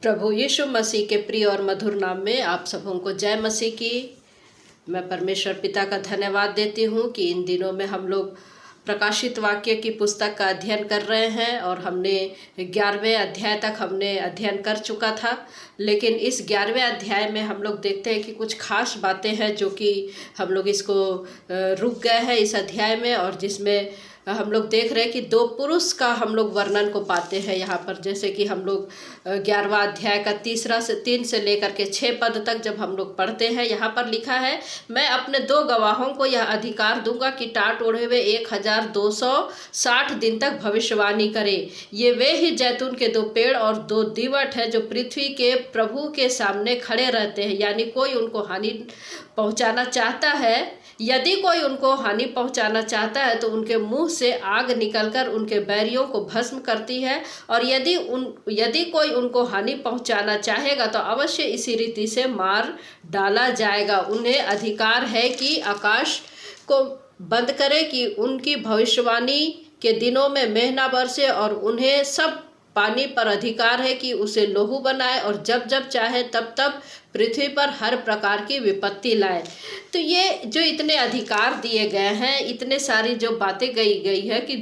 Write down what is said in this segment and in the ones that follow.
प्रभु यीशु मसीह के प्रिय और मधुर नाम में आप सबों को जय मसीह की। मैं परमेश्वर पिता का धन्यवाद देती हूँ कि इन दिनों में हम लोग प्रकाशित वाक्य की पुस्तक का अध्ययन कर रहे हैं और हमने 11वें अध्याय तक हमने अध्ययन कर चुका था। लेकिन इस 11वें अध्याय में हम लोग देखते हैं कि कुछ खास बातें हैं जो कि हम लोग इसको रुक गए हैं इस अध्याय में, और जिसमें हम लोग देख रहे हैं कि दो पुरुष का हम लोग वर्णन को पाते हैं यहाँ पर। जैसे कि हम लोग 11वां अध्याय का 3 से लेकर के 6 पद तक जब हम लोग पढ़ते हैं, यहाँ पर लिखा है, मैं अपने 2 गवाहों को यह अधिकार दूंगा कि टाट ओढ़े हुए 1260 दिन तक भविष्यवाणी करे। ये वे ही जैतून के 2 पेड़ और 2 दीवट हैं जो पृथ्वी के प्रभु के सामने खड़े रहते हैं। यानी कोई उनको हानि पहुंचाना चाहता है, यदि कोई उनको हानि पहुंचाना चाहता है तो उनके मुंह से आग निकलकर उनके बैरियों को भस्म करती है, और यदि कोई उनको हानि पहुंचाना चाहेगा तो अवश्य इसी रीति से मार डाला जाएगा। उन्हें अधिकार है कि आकाश को बंद करे, कि उनकी भविष्यवाणी के दिनों में मेघ न बरसे, और उन्हें सब पानी पर अधिकार है कि उसे लोहू बनाए, और जब जब चाहे तब तब पृथ्वी पर हर प्रकार की विपत्ति लाए। तो ये जो इतने अधिकार दिए गए हैं, इतने सारी जो बातें गई है कि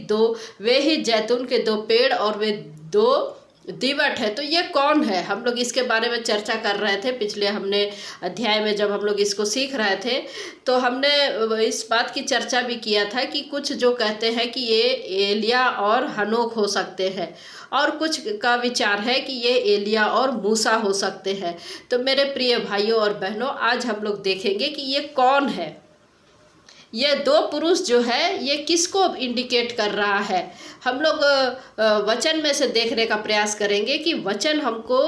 वे ही जैतून के 2 पेड़ और वे 2 दीवट है, तो ये कौन है? हम लोग इसके बारे में चर्चा कर रहे थे पिछले हमने अध्याय में। जब हम लोग इसको सीख रहे थे तो हमने इस बात की चर्चा भी किया था कि कुछ जो कहते हैं कि ये एलिया और हनोक हो सकते हैं, और कुछ का विचार है कि ये एलिया और मूसा हो सकते हैं। तो मेरे प्रिय भाइयों और बहनों, आज हम लोग देखेंगे कि ये कौन है। ये 2 पुरुष जो है ये किसको इंडिकेट कर रहा है। हम लोग वचन में से देखने का प्रयास करेंगे कि वचन हमको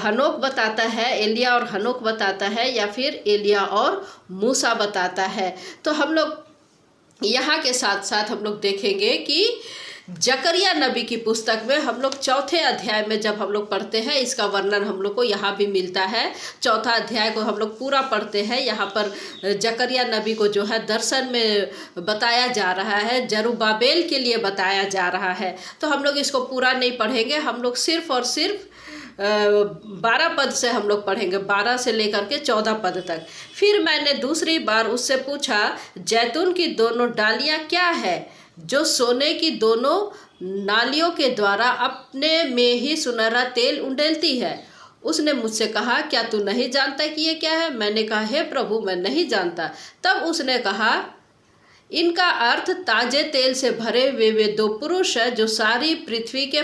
हनोक बताता है, एलिया और हनोक बताता है, या फिर एलिया और मूसा बताता है। तो हम लोग यहाँ के साथ साथ हम लोग देखेंगे कि जकरिया नबी की पुस्तक में हम लोग 4थे अध्याय में जब हम लोग पढ़ते हैं, इसका वर्णन हम लोग को यहाँ भी मिलता है। 4था अध्याय को हम लोग पूरा पढ़ते हैं। यहाँ पर जकरिया नबी को जो है दर्शन में बताया जा रहा है, जरुब्बाबेल के लिए बताया जा रहा है। तो हम लोग इसको पूरा नहीं पढ़ेंगे, हम लोग सिर्फ और सिर्फ 12 पद से हम लोग पढ़ेंगे, 12 से लेकर के 14 पद तक। फिर मैंने दूसरी बार उससे पूछा, जैतून की दोनों डालियाँ क्या है जो सोने की दोनों नालियों के द्वारा अपने में ही सुनहरा तेल उंडेलती है? उसने मुझसे कहा, क्या तू नहीं जानता कि ये क्या है? मैंने कहा, हे प्रभु, मैं नहीं जानता। तब उसने कहा, इनका अर्थ ताजे तेल से भरे हुए वे 2 पुरुष हैं जो सारी पृथ्वी के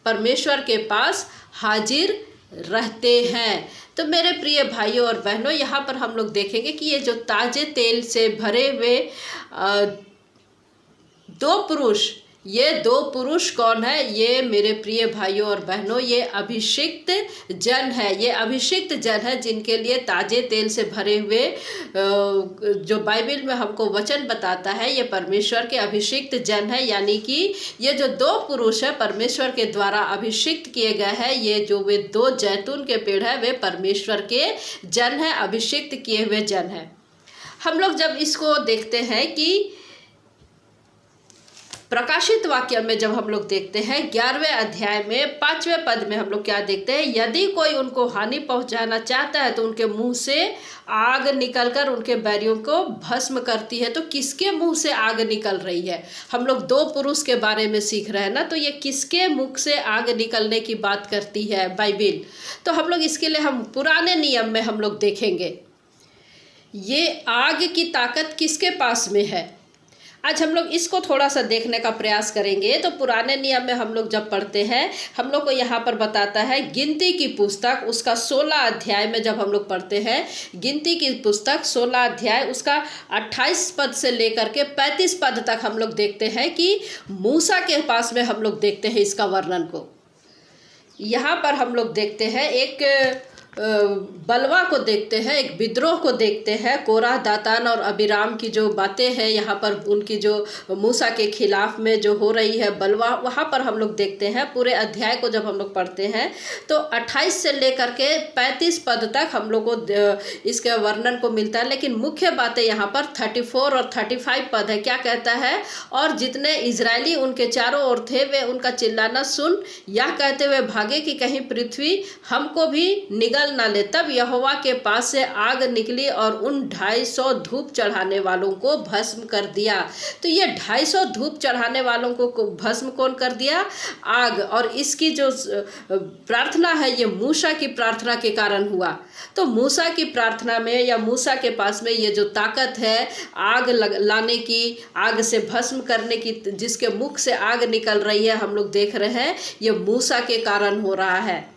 परमेश्वर के पास हाजिर रहते हैं। तो मेरे प्रिय भाइयों और बहनों, यहाँ पर हम लोग देखेंगे कि ये जो ताजे तेल से भरे हुए 2 पुरुष कौन है? ये मेरे प्रिय भाइयों और बहनों, ये अभिषिक्त जन है। ये अभिषिक्त जन है जिनके लिए ताजे तेल से भरे हुए जो बाइबल में हमको वचन बताता है, ये परमेश्वर के अभिषिक्त जन है। यानी कि ये जो 2 पुरुष है परमेश्वर के द्वारा अभिषिक्त किए गए हैं। ये जो वे 2 जैतून के पेड़ है वे परमेश्वर के जन है, अभिषिक्त किए हुए जन है। हम लोग जब इसको देखते हैं कि प्रकाशित वाक्य में जब हम लोग देखते हैं 11वें अध्याय में 5वें पद में हम लोग क्या देखते हैं, यदि कोई उनको हानि पहुंचाना चाहता है तो उनके मुंह से आग निकलकर उनके बैरियों को भस्म करती है। तो किसके मुंह से आग निकल रही है? हम लोग 2 पुरुष के बारे में सीख रहे हैं ना, तो ये किसके मुख से आग निकलने की बात करती है बाइबिल? तो हम लोग इसके लिए हम पुराने नियम में हम लोग देखेंगे ये आग की ताकत किसके पास में है। आज हम लोग इसको थोड़ा सा देखने का प्रयास करेंगे। तो पुराने नियम में हम लोग जब पढ़ते हैं, हम लोग को यहाँ पर बताता है गिनती की पुस्तक उसका 16 अध्याय में जब हम लोग पढ़ते हैं, गिनती की पुस्तक 16 अध्याय उसका 28 पद से लेकर के 35 पद तक हम लोग देखते हैं कि मूसा के पास में हम लोग देखते हैं इसका वर्णन को। यहाँ पर हम लोग देखते हैं एक बलवा को देखते हैं, एक विद्रोह को देखते हैं। कोरह, दातान और अबीराम की जो बातें हैं यहाँ पर, उनकी जो मूसा के खिलाफ में जो हो रही है बलवा, वहाँ पर हम लोग देखते हैं। पूरे अध्याय को जब हम लोग पढ़ते हैं तो 28 से लेकर के 35 पद तक हम लोग को इसके वर्णन को मिलता है। लेकिन मुख्य बातें यहाँ पर 34 और 35 पद है। क्या कहता है? और जितने इजरायली उनके चारों ओर थे वे उनका चिल्लाना सुन यह कहते हुए भागे कि कहीं पृथ्वी हमको भी निगल न ले। तब यहोवा के पास से आग निकली और उन 250 धूप चढ़ाने वालों को भस्म कर दिया। तो ये 250 धूप चढ़ाने वालों को भस्म कौन कर दिया? आग। और इसकी जो प्रार्थना है ये मूसा की प्रार्थना के कारण हुआ। तो मूसा की प्रार्थना में या मूसा के पास में ये जो ताकत है आग लाने की, आग से भस्म करने की, जिसके मुख से आग निकल रही है, हम लोग देख रहे हैं ये मूसा के कारण हो रहा है।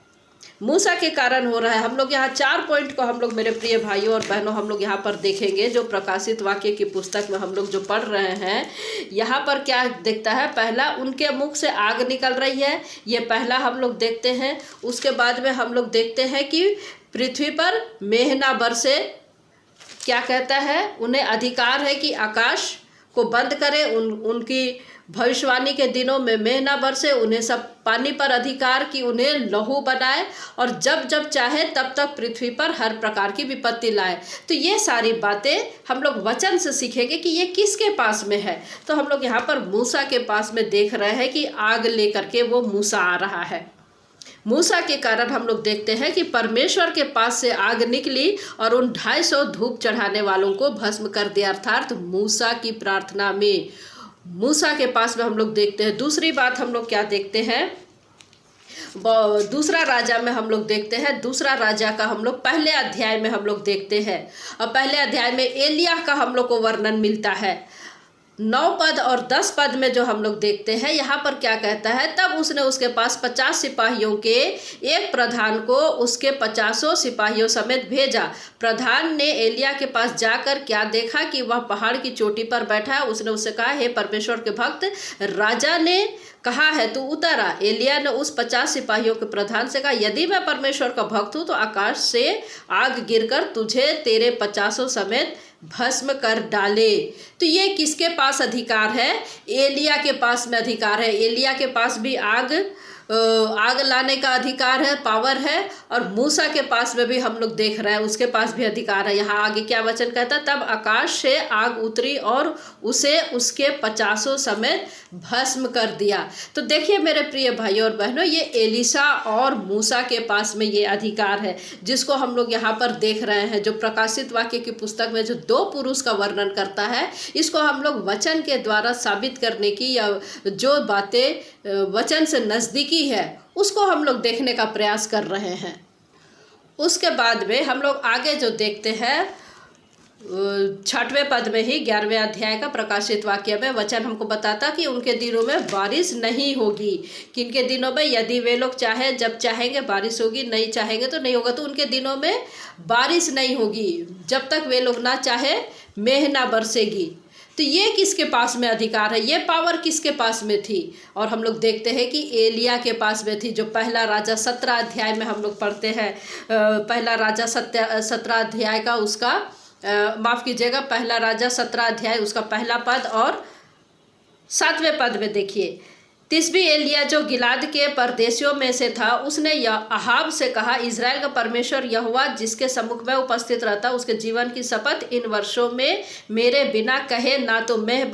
मूसा के कारण हो रहा है। हम लोग यहाँ 4 पॉइंट को हम लोग, मेरे प्रिय भाइयों और बहनों, हम लोग यहाँ पर देखेंगे। जो प्रकाशित वाक्य की पुस्तक में हम लोग जो पढ़ रहे हैं, यहाँ पर क्या दिखता है? पहला, उनके मुख से आग निकल रही है, ये पहला हम लोग देखते हैं। उसके बाद में हम लोग देखते हैं कि पृथ्वी पर मेघ ना बरसे। क्या कहता है? उन्हें अधिकार है कि आकाश को बंद करे। उनकी भविष्यवाणी के दिनों में मेघ ना बरसे। उन्हें सब पानी पर अधिकार कि उन्हें लहू बनाए और जब जब चाहे तब तक पृथ्वी पर हर प्रकार की विपत्ति लाए। तो ये सारी बातें हम लोग वचन से सीखेंगे कि ये किसके पास में है। तो हम लोग यहाँ पर मूसा के पास में देख रहे हैं कि आग लेकर के वो मूसा आ रहा है। मूसा के कारण हम लोग देखते हैं कि परमेश्वर के पास से आग निकली और उन 250 धूप चढ़ाने वालों को भस्म कर दिया। अर्थात मूसा की प्रार्थना में, मूसा के पास में हम लोग देखते हैं। दूसरी बात हम लोग क्या देखते हैं? दूसरा राजा में हम लोग देखते हैं। दूसरा राजा का हम लोग पहले अध्याय में हम लोग देखते हैं। और पहले अध्याय में एलिय्याह का हम लोग को वर्णन मिलता है। 9 पद और 10 पद में जो हम लोग देखते हैं, यहाँ पर क्या कहता है? तब उसने उसके पास 50 सिपाहियों के एक प्रधान को उसके 50 सिपाहियों समेत भेजा। प्रधान ने एलिय्याह के पास जाकर क्या देखा कि वह पहाड़ की चोटी पर बैठा है। उसने उससे कहा, हे परमेश्वर के भक्त, राजा ने कहा है तू उतर आ। एलिय्याह ने उस 50 सिपाहियों के प्रधान से कहा, यदि मैं परमेश्वर का भक्त हूँ तो आकाश से आग गिरकर तुझे तेरे 50 समेत भस्म कर डाले। तो ये किसके पास अधिकार है? एलिय्याह के पास में अधिकार है। एलिय्याह के पास भी आग लाने का अधिकार है, पावर है। और मूसा के पास में भी हम लोग देख रहे हैं उसके पास भी अधिकार है। यहाँ आगे क्या वचन कहता है? तब आकाश से आग उतरी और उसे उसके 50 समेत भस्म कर दिया। तो देखिए मेरे प्रिय भाइयों और बहनों, ये एलीशा और मूसा के पास में ये अधिकार है जिसको हम लोग यहाँ पर देख रहे हैं। जो प्रकाशित वाक्य की पुस्तक में जो 2 पुरुष का वर्णन करता है, इसको हम लोग वचन के द्वारा साबित करने की, या जो बातें वचन से नज़दीकी है उसको हम लोग देखने का प्रयास कर रहे हैं। उसके बाद में हम लोग आगे जो देखते हैं 6वें पद में ही 11वें अध्याय का प्रकाशित वाक्य में वचन हमको बताता कि उनके दिनों में बारिश नहीं होगी। किनके दिनों में? यदि वे लोग चाहे, जब चाहेंगे बारिश होगी, नहीं चाहेंगे तो नहीं होगा। तो उनके दिनों में बारिश नहीं होगी जब तक वे लोग ना चाहे, मेघ ना बरसेगी। तो ये किसके पास में अधिकार है? ये पावर किसके पास में थी? और हम लोग देखते हैं कि एलिय्याह के पास में थी। जो पहला राजा 17 अध्याय में हम लोग पढ़ते हैं, पहला राजा 17 अध्याय का उसका माफ़ कीजिएगा, पहला राजा 17 अध्याय उसका पहला पद और 7वें पद में देखिए, तिशबी एलिय्याह जो गिलाद के परदेशियों में से था, उसने अहाब से कहा, इज़राइल का परमेश्वर यहोवा जिसके सम्मुख में उपस्थित रहता, उसके जीवन की शपथ, इन वर्षों में मेरे बिना कहे ना तो मेघ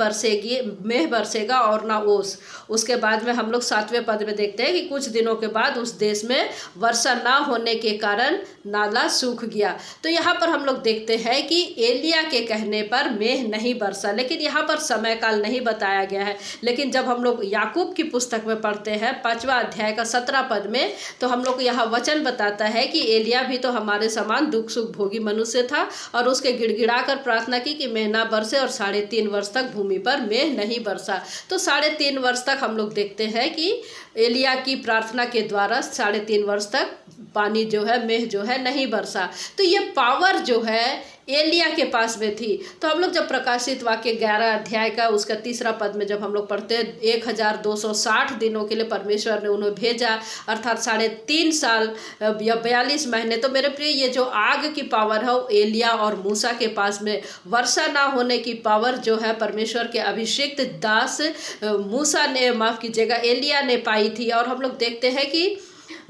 बरसेगा और ना ओस। उसके बाद में हम लोग 7वें पद में देखते हैं कि कुछ दिनों के बाद उस देश में वर्षा ना होने के कारण नाला सूख गया। तो यहाँ पर हम लोग देखते हैं कि एलिय्याह के कहने पर मेघ नहीं बरसा, लेकिन यहाँ पर समय काल नहीं बताया गया है। लेकिन जब हम लोग याकूब की पुस्तक में पढ़ते हैं 5वां अध्याय का 17 पद में, तो हम लोग को यहाँ वचन बताता है कि एलिय्याह भी तो हमारे समान दुख सुख भोगी मनुष्य था और उसके गिड़गिड़ा कर प्रार्थना की कि मेघ ना बरसे, और 3.5 वर्ष तक भूमि पर मेघ नहीं बरसा। तो 3.5 वर्ष तक हम लोग देखते हैं कि एलिय्याह की प्रार्थना के द्वारा 3.5 वर्ष तक पानी जो है, मेघ जो है नहीं बरसा। तो ये पावर जो है एलिया के पास में थी। तो हम लोग जब प्रकाशित वाक्य 11 अध्याय का उसका 3 पद में जब हम लोग पढ़ते हैं 1260 दिनों के लिए परमेश्वर ने उन्हें भेजा, अर्थात 3.5 साल या 42 महीने। तो मेरे प्रिय, ये जो आग की पावर है वो एलिया और मूसा के पास में, वर्षा ना होने की पावर जो है परमेश्वर के अभिषिक्त दास मूसा ने, माफ़ कीजिएगा, एलिया ने पाई थी। और हम लोग देखते हैं कि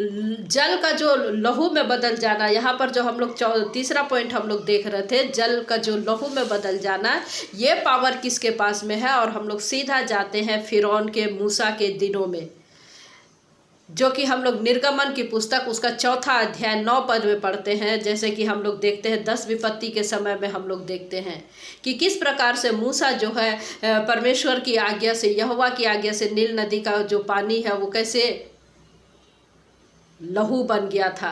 जल का जो लहू में बदल जाना, यहाँ पर जो हम लोग 3रा पॉइंट हम लोग देख रहे थे, जल का जो लहू में बदल जाना, ये पावर किसके पास में है। और हम लोग सीधा जाते हैं फिरौन के, मूसा के दिनों में, जो कि हम लोग निर्गमन की पुस्तक उसका 4 अध्याय 9 पद में पढ़ते हैं। जैसे कि हम लोग देखते हैं 10 विपत्ति के समय में हम लोग देखते हैं कि किस प्रकार से मूसा जो है परमेश्वर की आज्ञा से, यहोवा की आज्ञा से नील नदी का जो पानी है वो कैसे लहू बन गया था।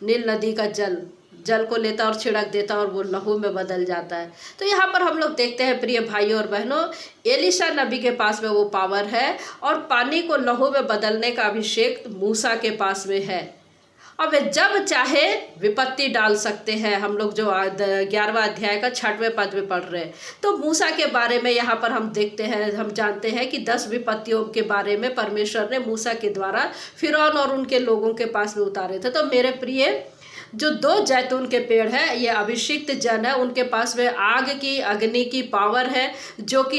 नील नदी का जल को लेता और छिड़क देता और वो लहू में बदल जाता है। तो यहाँ पर हम लोग देखते हैं प्रिय भाइयों और बहनों, एलिशा नबी के पास में वो पावर है और पानी को लहू में बदलने का अभिषेक मूसा के पास में है। और वे जब चाहे विपत्ति डाल सकते हैं। हम लोग जो 11वां अध्याय का 6वें पद में पढ़ रहे हैं, तो मूसा के बारे में यहाँ पर हम देखते हैं, हम जानते हैं कि 10 विपत्तियों के बारे में परमेश्वर ने मूसा के द्वारा फिरौन और उनके लोगों के पास में उतारे थे। तो मेरे प्रिय, जो 2 जैतून के पेड़ है, ये अभिषिक्त जन है, उनके पास में आग की, अग्नि की पावर है, जो कि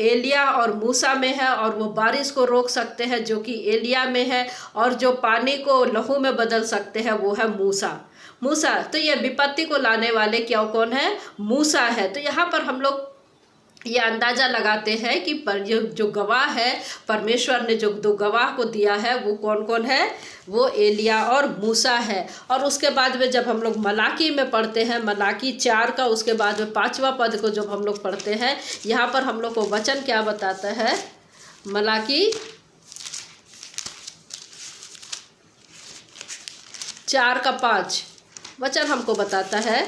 एलिया और मूसा में है। और वो बारिश को रोक सकते हैं, जो कि एलिया में है। और जो पानी को लहू में बदल सकते हैं, वो है मूसा। तो ये विपत्ति को लाने वाले क्या कौन है? मूसा है। तो यहाँ पर हम लोग ये अंदाज़ा लगाते हैं कि जो गवाह है, परमेश्वर ने जो 2 गवाह को दिया है, वो कौन कौन है? वो एलिया और मूसा है। और उसके बाद में जब हम लोग मलाकी में पढ़ते हैं, मलाकी 4 का उसके बाद में 5वां पद को जब हम लोग पढ़ते हैं, यहाँ पर हम लोग को वचन क्या बताता है? मलाकी 4 का 5 वचन हमको बताता है,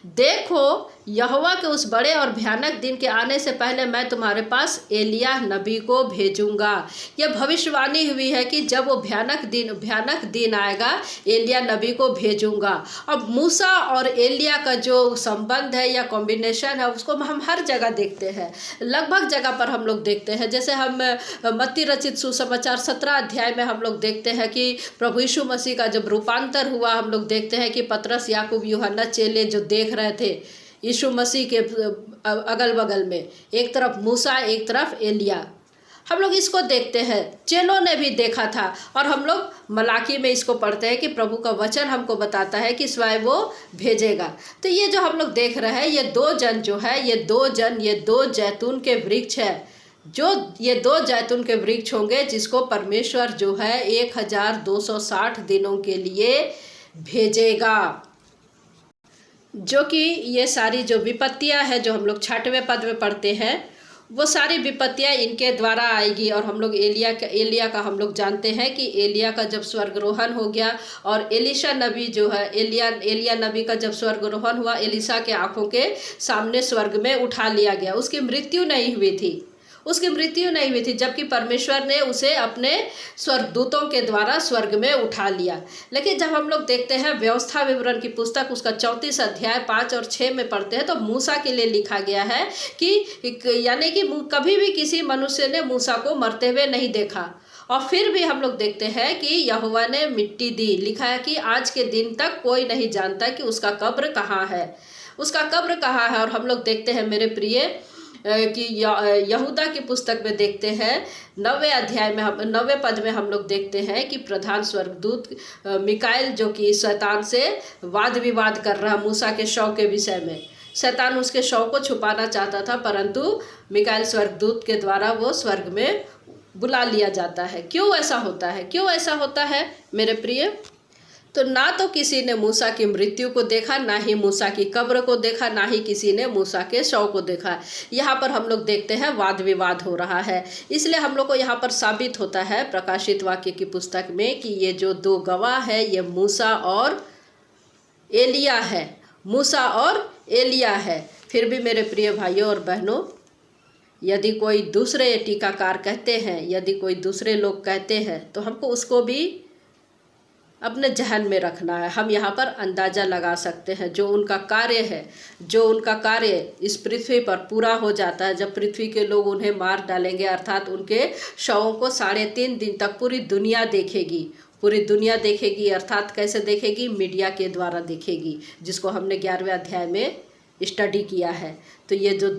देखो यहोवा के उस बड़े और भयानक दिन के आने से पहले मैं तुम्हारे पास एलिय्याह नबी को भेजूंगा। यह भविष्यवाणी हुई है कि जब वो भयानक दिन आएगा, एलिय्याह नबी को भेजूंगा। अब मूसा और एलिय्याह का जो संबंध है या कॉम्बिनेशन है, उसको हम हर जगह देखते हैं, लगभग जगह पर हम लोग देखते हैं। जैसे हम मत्ती रचित सुसमाचार 17 अध्याय में हम लोग देखते हैं कि प्रभु यीशु मसीह का जब रूपांतर हुआ, हम लोग देखते हैं कि पतरस, याकूब, यूहन्ना चेले जो देख रहे थे यीशु मसीह के अगल बगल में, एक तरफ मूसा, एक तरफ एलिय्याह, हम लोग इसको देखते हैं। चेलों ने भी देखा था। और हम लोग मलाकी में इसको पढ़ते हैं कि प्रभु का वचन हमको बताता है कि स्वयं वो भेजेगा। तो ये जो हम लोग देख रहे हैं, ये 2 जन जो है, ये 2 जैतून के वृक्ष है, जो ये 2 जैतून के वृक्ष होंगे, जिसको परमेश्वर जो है 1260 दिनों के लिए भेजेगा। जो कि ये सारी जो विपत्तियां हैं, जो हम लोग 6वें पद में पढ़ते हैं, वो सारी विपत्तियां इनके द्वारा आएगी। और हम लोग एलिया का हम लोग जानते हैं कि एलिया का जब स्वर्गरोहण हो गया और एलीशा नबी जो है, एलिया नबी का जब स्वर्गरोहण हुआ, एलीशा के आंखों के सामने स्वर्ग में उठा लिया गया। उसकी मृत्यु नहीं हुई थी, जबकि परमेश्वर ने उसे अपने स्वर्गदूतों के द्वारा स्वर्ग में उठा लिया। लेकिन जब हम लोग देखते हैं व्यवस्था विवरण की पुस्तक उसका 34 अध्याय 5 और 6 में पढ़ते हैं, तो मूसा के लिए लिखा गया है कि यानी कि कभी भी किसी मनुष्य ने मूसा को मरते हुए नहीं देखा। और फिर भी हम लोग देखते हैं कि यहोवा ने मिट्टी दी। लिखा है कि आज के दिन तक कोई नहीं जानता कि उसका कब्र कहाँ है। और हम लोग देखते हैं मेरे प्रिय कि यहूदा की पुस्तक में देखते हैं 9वें अध्याय में, 9वें पद में हम लोग देखते हैं कि प्रधान स्वर्गदूत मिकाएल, जो कि शैतान से वाद विवाद कर रहा मूसा के शव के विषय में। शैतान उसके शव को छुपाना चाहता था, परंतु मिकाएल स्वर्गदूत के द्वारा वो स्वर्ग में बुला लिया जाता है। क्यों ऐसा होता है मेरे प्रिय? तो ना तो किसी ने मूसा की मृत्यु को देखा, ना ही मूसा की कब्र को देखा, ना ही किसी ने मूसा के शव को देखा। यहाँ पर हम लोग देखते हैं वाद विवाद हो रहा है। इसलिए हम लोग को यहाँ पर साबित होता है प्रकाशित वाक्य की पुस्तक में कि ये जो 2 गवाह है, ये मूसा और एलिय्याह है। फिर भी मेरे प्रिय भाइयों और बहनों, यदि कोई दूसरे टीकाकार कहते हैं, यदि कोई दूसरे लोग कहते हैं, तो हमको उसको भी अपने जहन में रखना है। हम यहाँ पर अंदाज़ा लगा सकते हैं जो उनका कार्य है, जो उनका कार्य इस पृथ्वी पर पूरा हो जाता है, जब पृथ्वी के लोग उन्हें मार डालेंगे, अर्थात उनके शवों को 3.5 दिन तक पूरी दुनिया देखेगी। पूरी दुनिया देखेगी अर्थात कैसे देखेगी? मीडिया के द्वारा देखेगी, जिसको हमने 11वें अध्याय में स्टडी किया है। तो ये जो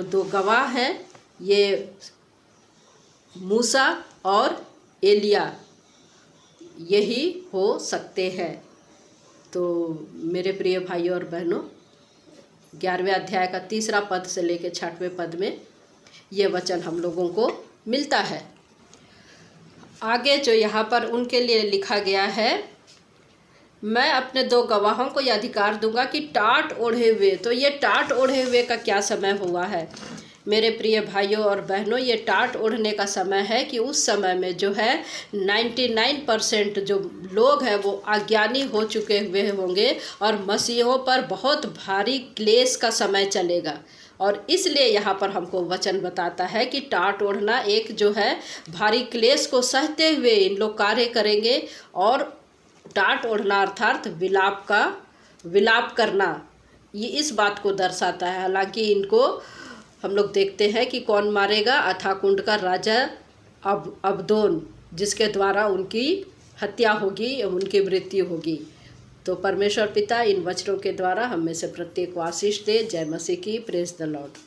दो गवाह हैं, ये मूसा और एलिया, यही हो सकते हैं। तो मेरे प्रिय भाइयों और बहनों, 11वें अध्याय का 3 पद से लेकर 6वें पद में ये वचन हम लोगों को मिलता है। आगे जो यहाँ पर उनके लिए लिखा गया है, मैं अपने 2 गवाहों को यह अधिकार दूंगा कि टाट ओढ़े हुए। तो ये टाट ओढ़े हुए का क्या समय हुआ है मेरे प्रिय भाइयों और बहनों? ये टाट ओढ़ने का समय है कि उस समय में जो है 99% जो लोग हैं वो अज्ञानी हो चुके हुए होंगे और मसीहों पर बहुत भारी क्लेश का समय चलेगा। और इसलिए यहाँ पर हमको वचन बताता है कि टाट ओढ़ना एक जो है भारी क्लेश को सहते हुए इन लोग कार्य करेंगे। और टाट ओढ़ना अर्थात विलाप करना, ये इस बात को दर्शाता है। हालांकि इनको हम लोग देखते हैं कि कौन मारेगा? अथाकुंड का राजा अबदोन, जिसके द्वारा उनकी हत्या होगी, उनकी मृत्यु होगी। तो परमेश्वर पिता इन वचनों के द्वारा हम में से प्रत्येक को आशीष दे। जय मसीह की। Praise the Lord.